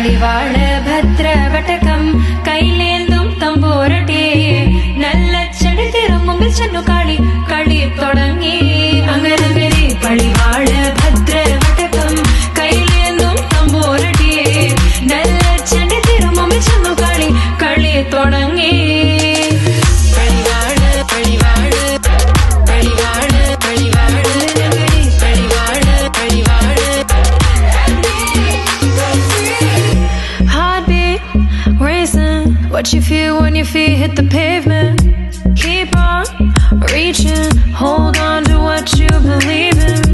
കളിവാള് ഭദ്രവടകം കൈലേന്തും തമ്പോരട്ടെ നല്ലച്ചടി തിരുമുമ്പിൽ ചെന്നു കളി കളി തുടങ്ങി അങ്ങനെ കളിവാള് ഭദ്രവടകം കൈലേന്തും തമ്പോരട്ടെ നല്ലച്ചടി തിരുമുമ്പിൽ ചെന്നു കളി കളി തുടങ്ങി What you feel when your feet hit the pavement?